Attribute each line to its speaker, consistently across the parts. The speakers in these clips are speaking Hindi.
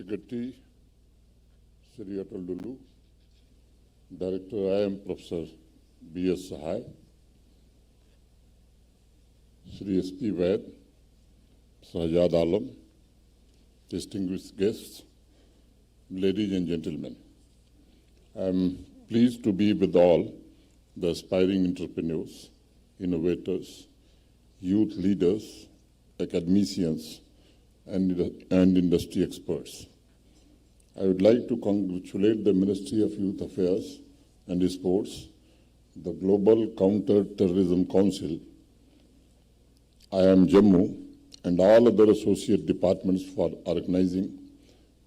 Speaker 1: Secretary Sri Atal Lulu, Director IIM Professor B.S. Sahai, Sri S.P. Vaid, Shahzad Alam, distinguished guests, ladies and gentlemen. I am pleased to be with all the aspiring entrepreneurs, innovators, youth leaders, academicians, and industry experts. I would like to congratulate the Ministry of Youth Affairs and Sports, the Global Counter-Terrorism Council, IIM Jammu, and all other associate departments for organizing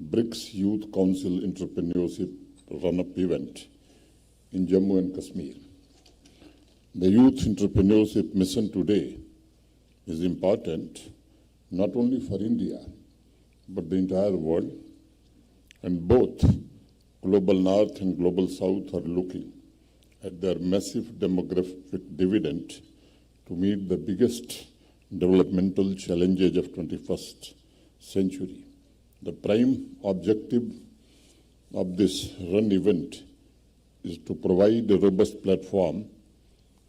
Speaker 1: BRICS Youth Council Entrepreneurship Run-Up event in Jammu and Kashmir. The Youth Entrepreneurship Mission today is important not only for India, but the entire world, and both Global North and Global South are looking at their massive demographic dividend to meet the biggest developmental challenges of 21st century. The prime objective of this run event is to provide a robust platform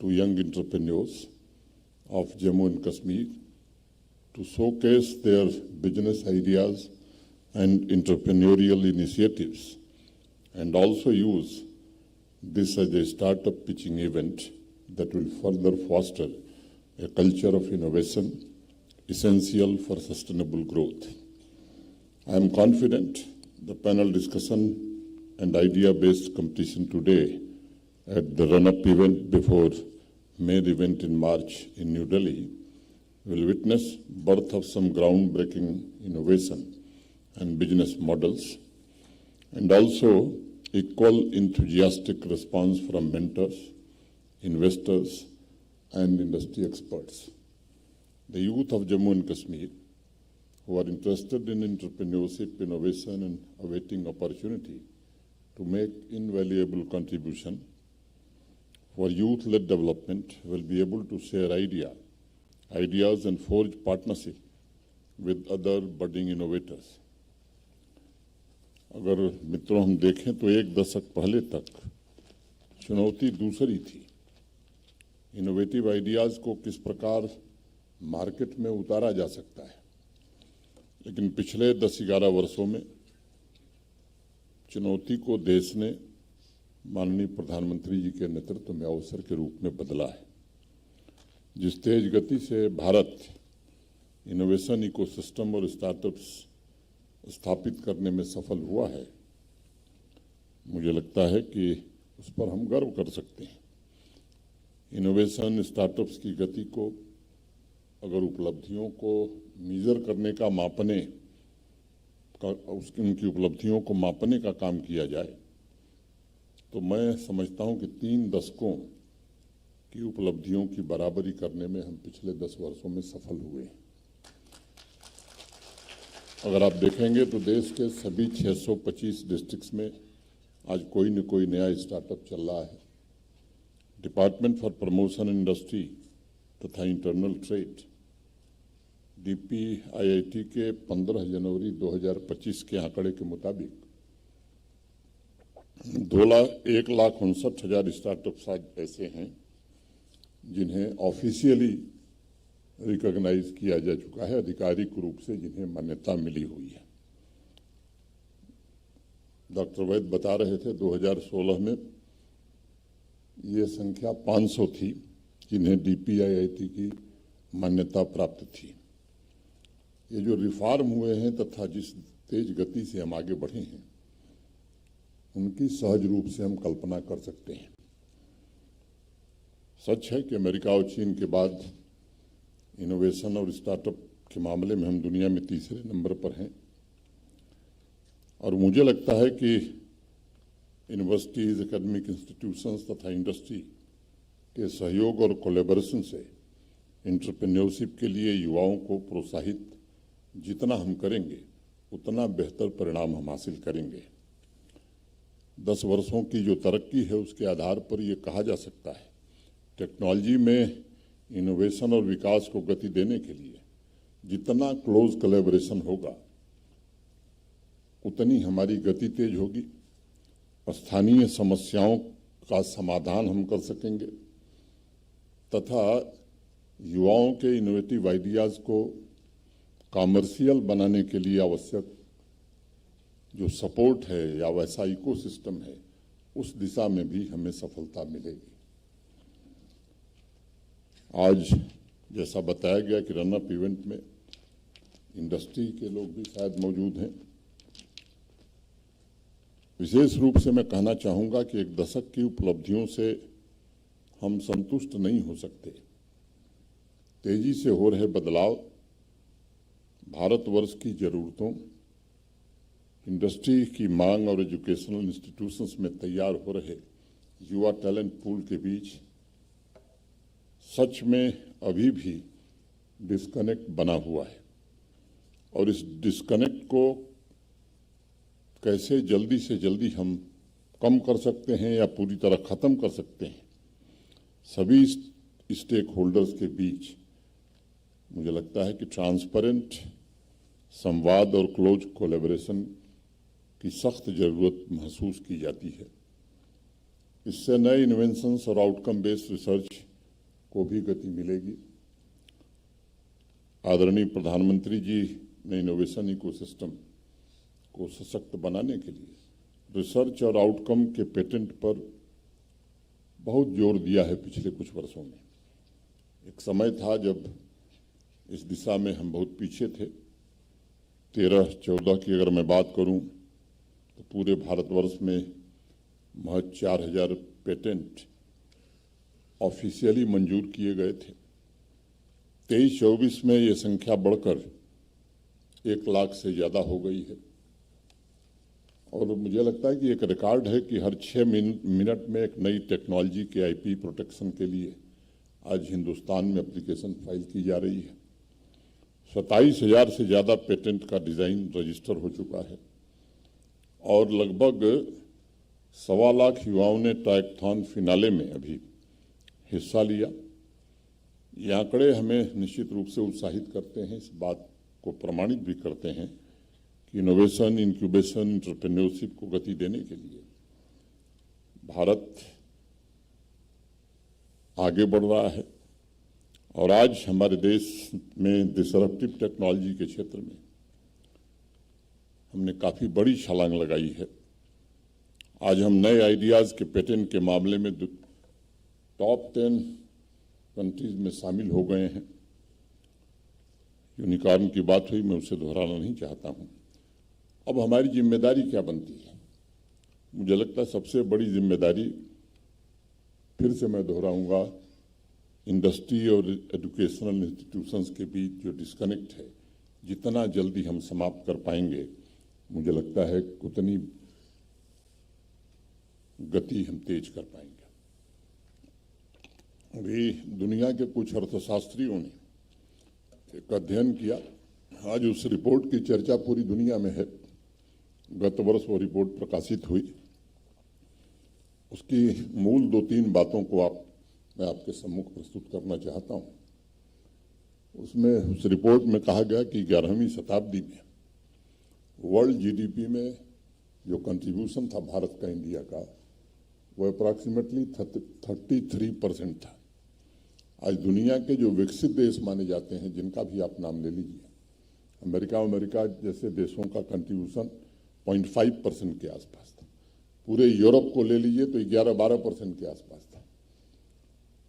Speaker 1: to young entrepreneurs of Jammu and Kashmir to showcase their business ideas and entrepreneurial initiatives, and also use this as a startup pitching event that will further foster a culture of innovation essential for sustainable growth. I am confident the panel discussion and idea-based competition today at the run-up event before main event in March in New Delhi will witness birth of some groundbreaking innovation and business models, and also equal enthusiastic response from mentors, investors, and industry experts. The youth of Jammu and Kashmir who are interested in entrepreneurship, innovation, and awaiting opportunity to make invaluable contribution for youth-led development will be able to share ideas and forge partnership with other budding innovators. अगर मित्रों हम देखें तो एक दशक पहले तक चुनौती दूसरी थी, इनोवेटिव आइडियाज़ को किस प्रकार मार्केट में उतारा जा सकता है, लेकिन पिछले 10-11 वर्षों में चुनौती को देश ने माननीय प्रधानमंत्री जी के नेतृत्व में अवसर के रूप में बदला है। जिस तेज गति से भारत इनोवेशन इकोसिस्टम और स्टार्टअप्स स्थापित करने में सफल हुआ है, मुझे लगता है कि उस पर हम गर्व कर सकते हैं। इनोवेशन स्टार्टअप्स की गति को अगर उपलब्धियों को मेजर करने का मापने का उनकी उपलब्धियों को मापने का काम किया जाए तो मैं समझता हूं कि 3 दशकों की उपलब्धियों की बराबरी करने में हम पिछले 10 वर्षों में सफल हुए हैं। अगर आप देखेंगे तो देश के सभी 625 डिस्ट्रिक्ट्स में आज कोई न कोई नया स्टार्टअप चल रहा है। डिपार्टमेंट फॉर प्रमोशन इंडस्ट्री तथा इंटरनल ट्रेड DPIIT के 15 जनवरी 2025 के आंकड़े के मुताबिक 1,59,000 स्टार्टअप्स आज ऐसे हैं जिन्हें ऑफिशियली रिकॉग्नाइज किया जा चुका है, आधिकारिक रूप से जिन्हें मान्यता मिली हुई है। डॉक्टर वैद बता रहे थे 2016 में ये संख्या 500 थी जिन्हें DPIIT की मान्यता प्राप्त थी। ये जो रिफॉर्म हुए हैं तथा जिस तेज गति से हम आगे बढ़े हैं उनकी सहज रूप से हम कल्पना कर सकते हैं। सच है कि अमेरिका और चीन के बाद इनोवेशन और स्टार्टअप के मामले में हम दुनिया में तीसरे नंबर पर हैं, और मुझे लगता है कि यूनिवर्सिटीज, एकेडमिक इंस्टीट्यूशंस तथा इंडस्ट्री के सहयोग और कोलैबोरेशन से एंटरप्रेन्योरशिप के लिए युवाओं को प्रोत्साहित जितना हम करेंगे उतना बेहतर परिणाम हम हासिल करेंगे। 10 वर्षों की जो तरक्की है उसके आधार पर ये कहा जा सकता है टेक्नोलॉजी में इनोवेशन और विकास को गति देने के लिए जितना क्लोज कोलैबोरेशन होगा उतनी हमारी गति तेज होगी, स्थानीय समस्याओं का समाधान हम कर सकेंगे तथा युवाओं के इनोवेटिव आइडियाज़ को कमर्शियल बनाने के लिए आवश्यक जो सपोर्ट है या वैसा इकोसिस्टम है, उस दिशा में भी हमें सफलता मिलेगी। आज जैसा बताया गया कि रनअप इवेंट में इंडस्ट्री के लोग भी शायद मौजूद हैं। विशेष रूप से मैं कहना चाहूँगा कि एक दशक की उपलब्धियों से हम संतुष्ट नहीं हो सकते। तेजी से हो रहे बदलाव, भारतवर्ष की ज़रूरतों, इंडस्ट्री की मांग और एजुकेशनल इंस्टीट्यूशंस में तैयार हो रहे युवा टैलेंट पूल के बीच सच में अभी भी डिस्कनेक्ट बना हुआ है और इस डिस्कनेक्ट को कैसे जल्दी से जल्दी हम कम कर सकते हैं या पूरी तरह ख़त्म कर सकते हैं, सभी स्टेक होल्डर्स के बीच मुझे लगता है कि ट्रांसपेरेंट संवाद और क्लोज कोलैबोरेशन की सख्त ज़रूरत महसूस की जाती है। इससे नए इन्वेंशंस और आउटकम बेस्ड रिसर्च को भी गति मिलेगी। आदरणीय प्रधानमंत्री जी ने इनोवेशन इकोसिस्टम को सशक्त बनाने के लिए रिसर्च और आउटकम के पेटेंट पर बहुत जोर दिया है पिछले कुछ वर्षों में। एक समय था जब इस दिशा में हम बहुत पीछे थे। 13-14 की अगर मैं बात करूं तो पूरे भारतवर्ष में महज 4000 पेटेंट ऑफिशियली मंजूर किए गए थे। 23-24 में ये संख्या बढ़कर 1 लाख से ज़्यादा हो गई है और मुझे लगता है कि एक रिकॉर्ड है कि हर 6 मिनट में एक नई टेक्नोलॉजी के आईपी प्रोटेक्शन के लिए आज हिंदुस्तान में एप्लीकेशन फाइल की जा रही है। 27,000 से ज़्यादा पेटेंट का डिज़ाइन रजिस्टर हो चुका है और लगभग 1.25 लाख युवाओं ने ट्रैकथॉन फिनाले में अभी हिस्सा लिया। ये आंकड़े हमें निश्चित रूप से उत्साहित करते हैं, इस बात को प्रमाणित भी करते हैं कि इनोवेशन, इंक्यूबेशन, एंटरप्रेन्योरशिप को गति देने के लिए भारत आगे बढ़ रहा है और आज हमारे देश में डिसरप्टिव टेक्नोलॉजी के क्षेत्र में हमने काफ़ी बड़ी छलांग लगाई है। आज हम नए आइडियाज़ के पेटेंट के मामले में टॉप 10 कंट्रीज में शामिल हो गए हैं। यूनिकॉर्न की बात हुई, मैं उसे दोहराना नहीं चाहता हूं। अब हमारी जिम्मेदारी क्या बनती है? मुझे लगता है सबसे बड़ी जिम्मेदारी, फिर से मैं दोहराऊंगा, इंडस्ट्री और एजुकेशनल इंस्टीट्यूशंस के बीच जो डिस्कनेक्ट है, जितना जल्दी हम समाप्त कर पाएंगे, मुझे लगता है उतनी गति हम तेज कर पाएंगे। अभी दुनिया के कुछ अर्थशास्त्रियों ने एक अध्ययन किया, आज उस रिपोर्ट की चर्चा पूरी दुनिया में है। गत वर्ष वो रिपोर्ट प्रकाशित हुई। उसकी मूल 2-3 बातों को मैं आपके सम्मुख प्रस्तुत करना चाहता हूं। उसमें उस रिपोर्ट में कहा गया कि 11वीं शताब्दी में वर्ल्ड जीडीपी में जो कंट्रीब्यूशन था भारत का, इंडिया का, वो अप्रॉक्सीमेटली 33% था। आज दुनिया के जो विकसित देश माने जाते हैं, जिनका भी आप नाम ले लीजिए, अमेरिका जैसे देशों का कंट्रीब्यूशन 0.5% के आसपास था। पूरे यूरोप को ले लीजिए तो 11-12% के आसपास था।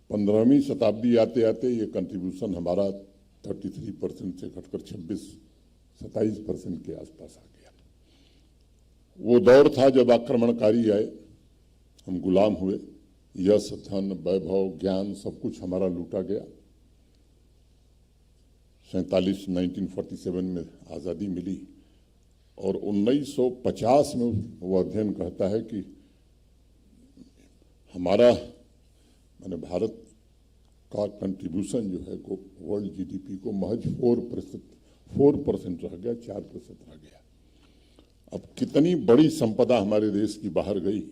Speaker 1: 15वीं शताब्दी आते आते ये कंट्रीब्यूशन हमारा 33% से घटकर 26-27% के आसपास आ गया। वो दौर था जब आक्रमणकारी आए, हम गुलाम हुए, यश, धन, वैभव, ज्ञान सब कुछ हमारा लूटा गया। 1947 में आज़ादी मिली और 1950 में वो अध्ययन कहता है कि हमारा माने भारत का कंट्रीब्यूशन जो है को वर्ल्ड जीडीपी को महज 4% रह गया, 4% रह गया। अब कितनी बड़ी संपदा हमारे देश की बाहर गई,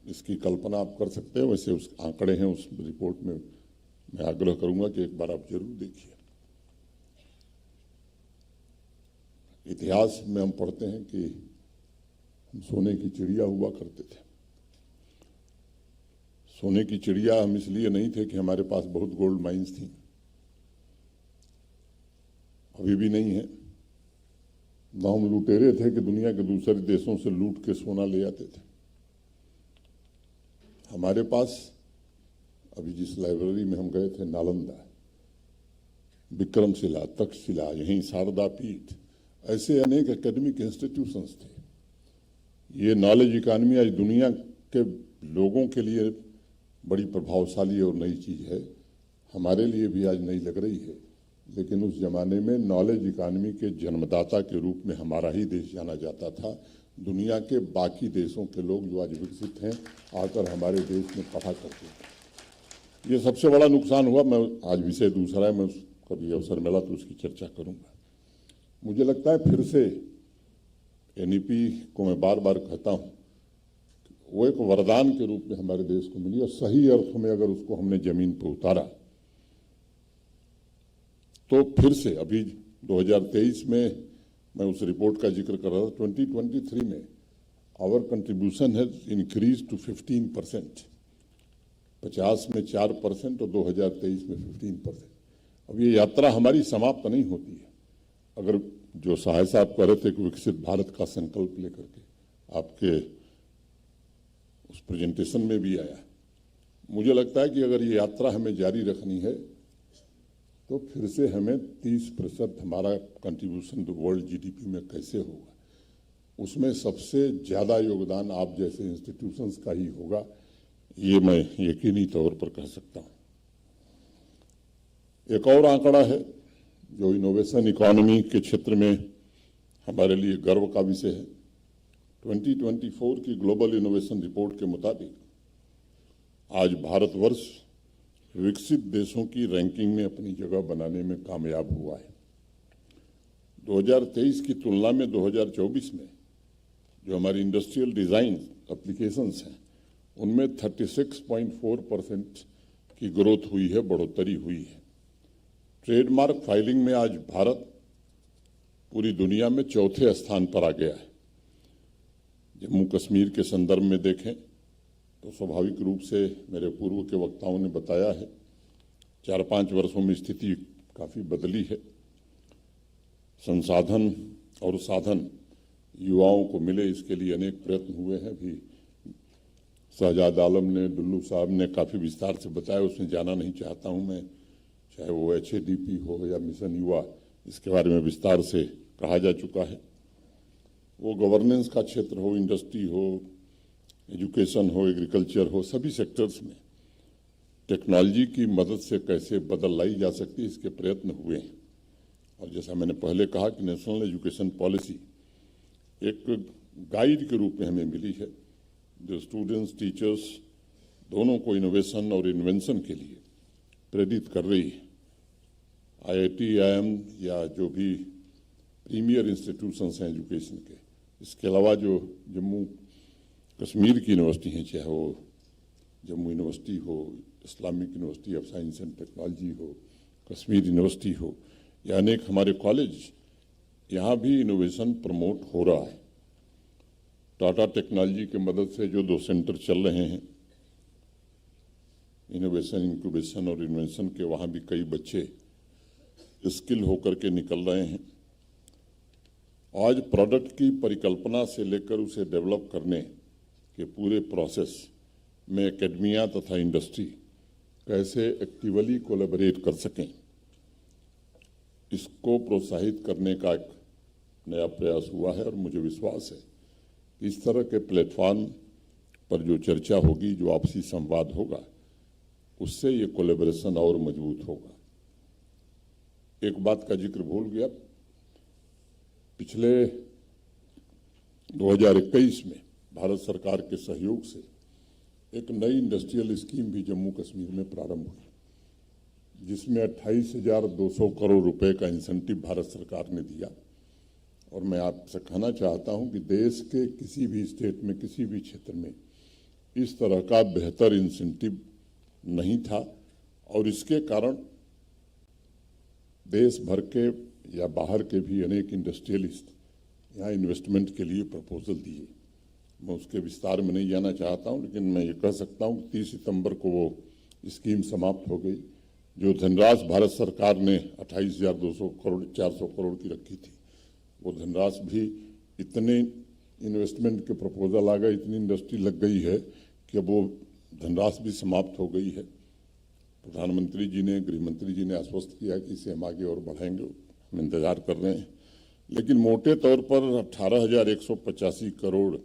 Speaker 1: इसकी कल्पना आप कर सकते हैं। वैसे उस आंकड़े हैं उस रिपोर्ट में, मैं आग्रह करूंगा कि एक बार आप जरूर देखिए। इतिहास में हम पढ़ते हैं कि हम सोने की चिड़िया हुआ करते थे। सोने की चिड़िया हम इसलिए नहीं थे कि हमारे पास बहुत गोल्ड माइंस थी, अभी भी नहीं है। ना हम लुटेरे थे कि दुनिया के दूसरे देशों से लूट के सोना ले आते थे। हमारे पास अभी जिस लाइब्रेरी में हम गए थे, नालंदा, विक्रमशिला, तक्षशिला, यहीं शारदा पीठ, ऐसे अनेक एकेडमिक इंस्टीट्यूशंस थे। ये नॉलेज इकानमी आज दुनिया के लोगों के लिए बड़ी प्रभावशाली और नई चीज है, हमारे लिए भी आज नई लग रही है। लेकिन उस जमाने में नॉलेज इकानमी के जन्मदाता के रूप में हमारा ही देश जाना जाता था। दुनिया के बाकी देशों के लोग जो आज विकसित हैं आकर हमारे देश में पढ़ा करते थे। ये सबसे बड़ा नुकसान हुआ। मैं आज विषय दूसरा है, मैं कभी अवसर मिला तो उसकी चर्चा करूंगा। मुझे लगता है फिर से एनईपी को मैं बार बार कहता हूं, वो एक वरदान के रूप में हमारे देश को मिली और सही अर्थों में अगर उसको हमने जमीन पर उतारा तो फिर से अभी 2023 में मैं उस रिपोर्ट का जिक्र कर रहा था, 2023 में our contribution has increase to 15%, 50 में 4% और 2023 में 15%। अब ये यात्रा हमारी समाप्त नहीं होती है। अगर जो सहाय साहब कह रहे थे कि विकसित भारत का संकल्प लेकर के आपके उस प्रेजेंटेशन में भी आया, मुझे लगता है कि अगर ये यात्रा हमें जारी रखनी है तो फिर से हमें 30% हमारा कंट्रीब्यूशन टू वर्ल्ड जीडीपी में कैसे होगा, उसमें सबसे ज़्यादा योगदान आप जैसे इंस्टीट्यूशंस का ही होगा, ये मैं यकीनी तौर पर कह सकता हूँ। एक और आंकड़ा है जो इनोवेशन इकोनॉमी के क्षेत्र में हमारे लिए गर्व का विषय है। 2024 की ग्लोबल इनोवेशन रिपोर्ट के मुताबिक आज भारतवर्ष विकसित देशों की रैंकिंग में अपनी जगह बनाने में कामयाब हुआ है। 2023 की तुलना में 2024 में जो हमारी इंडस्ट्रियल डिजाइन एप्लीकेशंस हैं उनमें 36.4% की ग्रोथ हुई है, बढ़ोतरी हुई है। ट्रेडमार्क फाइलिंग में आज भारत पूरी दुनिया में चौथे स्थान पर आ गया है। जम्मू कश्मीर के संदर्भ में देखें तो स्वाभाविक रूप से मेरे पूर्व के वक्ताओं ने बताया है, 4-5 वर्षों में स्थिति काफ़ी बदली है। संसाधन और साधन युवाओं को मिले, इसके लिए अनेक प्रयत्न हुए हैं। भी शहजाद आलम ने, डुल्लू साहब ने काफ़ी विस्तार से बताया, उसमें जाना नहीं चाहता हूं मैं। चाहे वो HADP हो या मिशन युवा, इसके बारे में विस्तार से कहा जा चुका है। वो गवर्नेंस का क्षेत्र हो, इंडस्ट्री हो, एजुकेशन हो, एग्रीकल्चर हो, सभी सेक्टर्स में टेक्नोलॉजी की मदद से कैसे बदल लाई जा सकती है, इसके प्रयत्न हुए हैं। और जैसा मैंने पहले कहा कि नेशनल एजुकेशन पॉलिसी एक गाइड के रूप में हमें मिली है, जो स्टूडेंट्स, टीचर्स दोनों को इनोवेशन और इन्वेंशन के लिए प्रेरित कर रही है। IIT, IIM या जो भी प्रीमियर इंस्टीट्यूशंस हैं एजुकेशन के, इसके अलावा जो जम्मू कश्मीर की यूनिवर्सिटी हैं, चाहे वो जम्मू यूनिवर्सिटी हो, Islamic university of science and technology हो, कश्मीर यूनिवर्सिटी हो, या अनेक हमारे कॉलेज, यहाँ भी इनोवेशन प्रमोट हो रहा है। टाटा टेक्नोलॉजी की मदद से जो 2 सेंटर चल रहे हैं इनोवेशन, इंक्यूबेशन और इन्वेंशन के, वहाँ भी कई बच्चे स्किल होकर के निकल रहे हैं। आज प्रोडक्ट की परिकल्पना से लेकर उसे डेवलप करने के पूरे प्रोसेस में एकेडमिया तथा इंडस्ट्री कैसे एक्टिवली कोलैबोरेट कर सकें, इसको प्रोत्साहित करने का एक नया प्रयास हुआ है। और मुझे विश्वास है कि इस तरह के प्लेटफॉर्म पर जो चर्चा होगी, जो आपसी संवाद होगा, उससे ये कोलैबोरेशन और मजबूत होगा। एक बात का जिक्र भूल गया, पिछले 2021 में भारत सरकार के सहयोग से एक नई इंडस्ट्रियल स्कीम भी जम्मू कश्मीर में प्रारंभ हुई, जिसमें 28,200 करोड़ रुपए का इंसेंटिव भारत सरकार ने दिया। और मैं आपसे कहना चाहता हूं कि देश के किसी भी स्टेट में, किसी भी क्षेत्र में इस तरह का बेहतर इंसेंटिव नहीं था। और इसके कारण देश भर के या बाहर के भी अनेक इंडस्ट्रियलिस्ट यहाँ इन्वेस्टमेंट के लिए प्रपोजल दिए। मैं उसके विस्तार में नहीं जाना चाहता हूँ, लेकिन मैं ये कह सकता हूँ कि 30 सितंबर को वो स्कीम समाप्त हो गई। जो धनराशि भारत सरकार ने 28,200 करोड़ 400 करोड़ की रखी थी, वो धनराशि भी इतने इन्वेस्टमेंट के प्रपोजल आ गए, इतनी इंडस्ट्री लग गई है कि अब वो धनराशि भी समाप्त हो गई है। प्रधानमंत्री जी ने, गृह मंत्री जी ने आश्वस्त किया कि इसे हम आगे और बढ़ाएंगे, हम इंतजार कर रहे हैं। लेकिन मोटे तौर पर 18,185 करोड़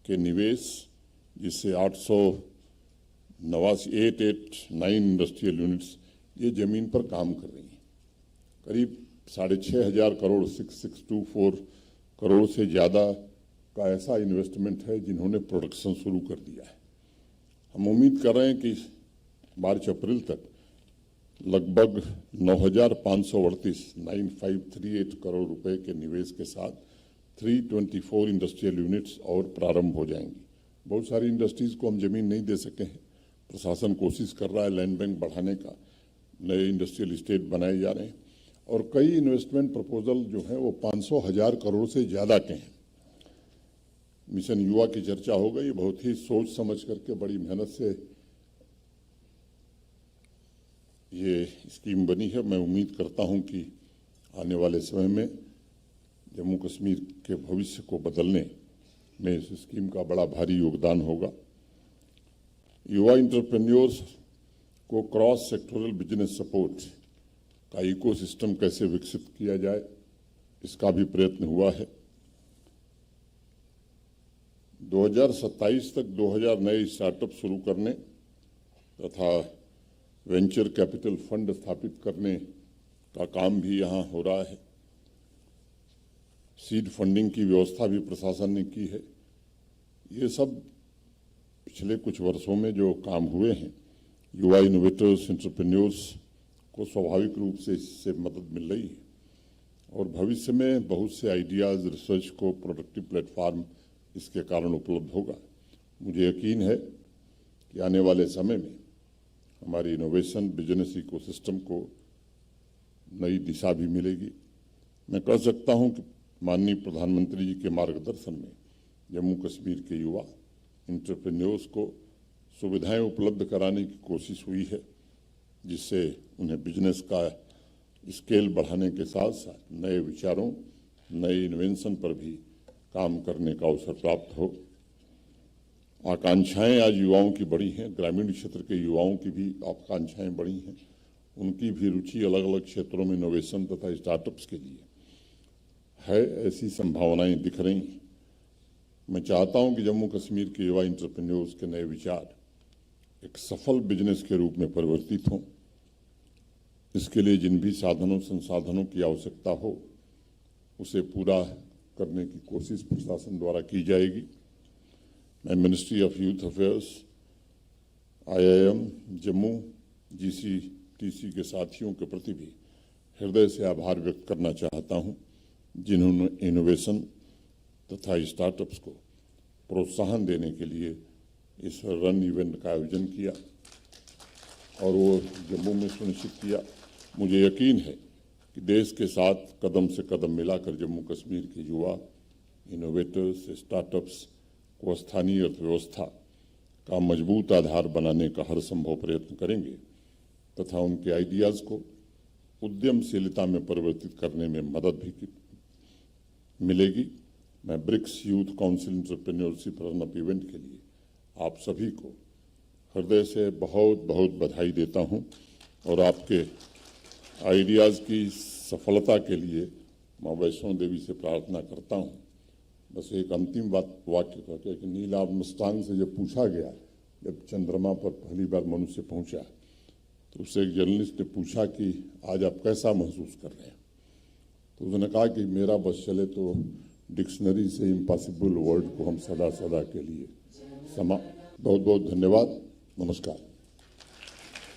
Speaker 1: के निवेश, जिससे 889 इंडस्ट्रियल यूनिट्स ये जमीन पर काम कर रही हैं। करीब 6,500 करोड़ 6624 करोड़ से ज़्यादा का ऐसा इन्वेस्टमेंट है जिन्होंने प्रोडक्शन शुरू कर दिया है। हम उम्मीद कर रहे हैं कि मार्च अप्रैल तक लगभग 9,538 करोड़ रुपए के निवेश के साथ 324 इंडस्ट्रियल यूनिट्स और प्रारंभ हो जाएंगी। बहुत सारी इंडस्ट्रीज को हम जमीन नहीं दे सके हैं। प्रशासन कोशिश कर रहा है लैंड बैंक बढ़ाने का, नए इंडस्ट्रियल इस्टेट बनाए जा रहे हैं और कई इन्वेस्टमेंट प्रपोजल जो हैं वो 500,000 करोड़ से ज़्यादा के हैं। मिशन युवा की चर्चा हो गई, बहुत ही सोच समझ करके बड़ी मेहनत से ये स्कीम बनी है। मैं उम्मीद करता हूं कि आने वाले समय में जम्मू कश्मीर के भविष्य को बदलने में इस स्कीम का बड़ा भारी योगदान होगा। युवा इंटरप्रेन्योर्स को क्रॉस सेक्टोरल बिजनेस सपोर्ट का इकोसिस्टम कैसे विकसित किया जाए, इसका भी प्रयत्न हुआ है। 2027 तक 2000 नए स्टार्टअप शुरू करने तथा वेंचर कैपिटल फंड स्थापित करने का काम भी यहाँ हो रहा है। सीड फंडिंग की व्यवस्था भी प्रशासन ने की है। ये सब पिछले कुछ वर्षों में जो काम हुए हैं, युवा इनोवेटर्स, एंटरप्रेन्योर्स को स्वाभाविक रूप से इससे मदद मिल रही है और भविष्य में बहुत से आइडियाज़, रिसर्च को प्रोडक्टिव प्लेटफॉर्म इसके कारण उपलब्ध होगा। मुझे यकीन है कि आने वाले समय में हमारी इनोवेशन बिजनेस इकोसिस्टम को नई दिशा भी मिलेगी। मैं कह सकता हूं कि माननीय प्रधानमंत्री जी के मार्गदर्शन में जम्मू कश्मीर के युवा एंटरप्रेन्योर्स को सुविधाएं उपलब्ध कराने की कोशिश हुई है, जिससे उन्हें बिजनेस का स्केल बढ़ाने के साथ साथ नए विचारों, नए इन्वेंशन पर भी काम करने का अवसर प्राप्त हो। आकांक्षाएं आज युवाओं की बड़ी हैं, ग्रामीण क्षेत्र के युवाओं की भी आकांक्षाएं बड़ी हैं। उनकी भी रुचि अलग अलग क्षेत्रों में इनोवेशन तथा स्टार्टअप्स के लिए है। ऐसी संभावनाएं दिख रही हैं। मैं चाहता हूं कि जम्मू कश्मीर के युवा एंटरप्रेन्योर्स के नए विचार एक सफल बिजनेस के रूप में परिवर्तित हों। इसके लिए जिन भी साधनों संसाधनों की आवश्यकता हो, उसे पूरा करने की कोशिश प्रशासन द्वारा की जाएगी। मैं ministry of youth affairs, IIM Jammu, GCTC के साथियों के प्रति भी हृदय से आभार व्यक्त करना चाहता हूं, जिन्होंने इनोवेशन तथा स्टार्टअप्स को प्रोत्साहन देने के लिए इस रन इवेंट का आयोजन किया और वो जम्मू में सुनिश्चित किया। मुझे यकीन है कि देश के साथ कदम से कदम मिलाकर जम्मू कश्मीर के युवा इनोवेटर्स, स्टार्टअप्स को स्थानीय अर्थव्यवस्था का मजबूत आधार बनाने का हर संभव प्रयत्न करेंगे तथा उनके आइडियाज़ को उद्यमशीलता में परिवर्तित करने में मदद भी मिलेगी। मैं BRICS youth council entrepreneurship run up event के लिए आप सभी को हृदय से बहुत बहुत बधाई देता हूं और आपके आइडियाज़ की सफलता के लिए माँ वैष्णो देवी से प्रार्थना करता हूं। बस एक अंतिम वाक्य कहते हैं कि नील आर्मस्ट्रांग से जब पूछा गया, जब चंद्रमा पर पहली बार मनुष्य पहुंचा, तो उससे एक जर्नलिस्ट ने पूछा कि आज आप कैसा महसूस कर रहे हैं, तो उसने कहा कि मेरा बस चले तो डिक्शनरी से इम्पॉसिबल वर्ड को हम सदा सदा के लिए बहुत बहुत धन्यवाद। नमस्कार।